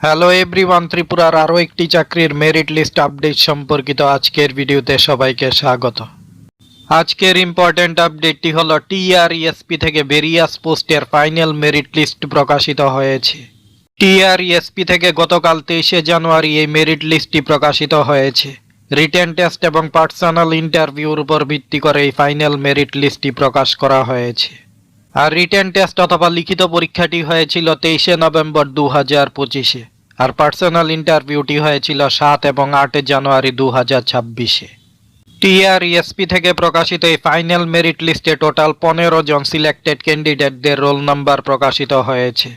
Hello everyone, ত্রিপুরার আরও একটি চাকরির মেরিট লিস্ট আপডেট সম্পর্কিত আজকের ভিডিওতে সবাইকে স্বাগত। আজকের ইম্পর্টেন্ট আপডেটটি হলো টিআরইএসপি থেকে ভেরিয়াস পোস্টের ফাইনাল মেরিট লিস্ট প্রকাশিত হয়েছে। টিআরইএসপি থেকে গতকাল 23শে জানুয়ারি এই মেরিট লিস্টটি প্রকাশিত হয়েছে। রিটেন টেস্ট এবং পার্সোনাল ইন্টারভিউর উপর ভিত্তি করে এই ফাইনাল মেরিট লিস্টটি প্রকাশ করা হয়েছে। আর রিটেন টেস্ট অথবা লিখিত পরীক্ষাটি হয়েছিল 23শে নভেম্বর 2025-এ, আর পার্সোনাল ইন্টারভিউটি হয়েছিল 7 এবং 8 জানুয়ারি 2026-এ। টিআরইএসপি থেকে প্রকাশিত এই ফাইনাল মেরিট লিস্টে টোটাল 15 জন সিলেক্টেড ক্যান্ডিডেটদের রোল নাম্বার প্রকাশিত হয়েছে,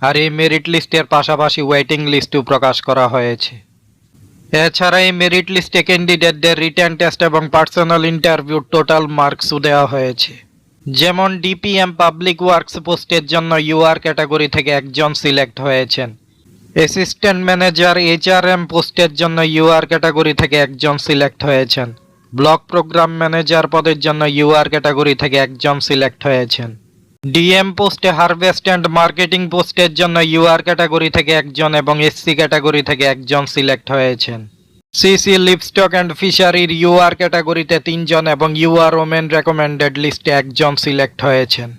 আর এই মেরিট লিস্টের পাশাপাশি ওয়েটিং লিস্টও প্রকাশ করা হয়েছে। এছাড়া এই মেরিট লিস্টে ক্যান্ডিডেটদের রিটেন টেস্ট এবং পার্সোনাল ইন্টারভিউ টোটাল মার্কসও দেওয়া হয়েছে। যেমন ডিপিএম পাবলিক ওয়ার্কস পোস্টের জন্য ইউআর ক্যাটাগরি থেকে একজন সিলেক্ট হয়েছেন। অ্যাসিস্ট্যান্ট ম্যানেজার এইচআরএম পোস্টের জন্য ইউআর ক্যাটাগরি থেকে একজন সিলেক্ট হয়েছেন। ব্লক প্রোগ্রাম ম্যানেজার পদের জন্য ইউআর ক্যাটাগরি থেকে একজন সিলেক্ট হয়েছেন। ডিএম পোস্টে হারভেস্ট অ্যান্ড মার্কেটিং পোস্টের জন্য ইউআর ক্যাটাগরি থেকে একজন এবং এসসি ক্যাটাগরি থেকে একজন সিলেক্ট হয়েছেন। সিসি লিভস্টক অ্যান্ড ফিশারির ইউআর ক্যাটাগরিতে 3 জন এবং ইউআর ওমেন রেকমেন্ডেড লিস্টে একজন সিলেক্ট হয়েছেন।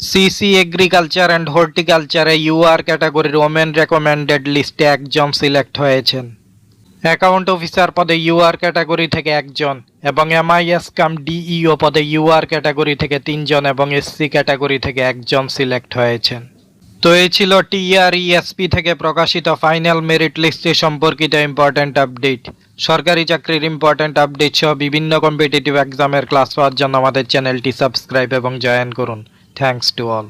সিসি এগ্রিকালচার অ্যান্ড হর্টিকালচারে ইউআর ক্যাটাগরির ওমেন রেকমেন্ডেড লিস্টে একজন সিলেক্ট হয়েছেন। অ্যাকাউন্ট অফিসার পদে ইউআর ক্যাটাগরি থেকে একজন এবং এমআইএস কাম ডিইও পদে ইউআর ক্যাটাগরি থেকে 3 জন এবং এসসি ক্যাটাগরি থেকে একজন সিলেক্ট হয়েছেন। তো এই ছিল টিআরইএসপি থেকে প্রকাশিত ফাইনাল মেরিট লিস্ট সম্পর্কিত ইম্পর্টেন্ট আপডেট। সরকারি চাকরির ইম্পর্টেন্ট আপডেট সহ বিভিন্ন কম্পিটিটিভ এক্সামের ক্লাস পাওয়ার জন্য আমাদের চ্যানেলটি সাবস্ক্রাইব এবং জয়েন করুন। Thanks to all.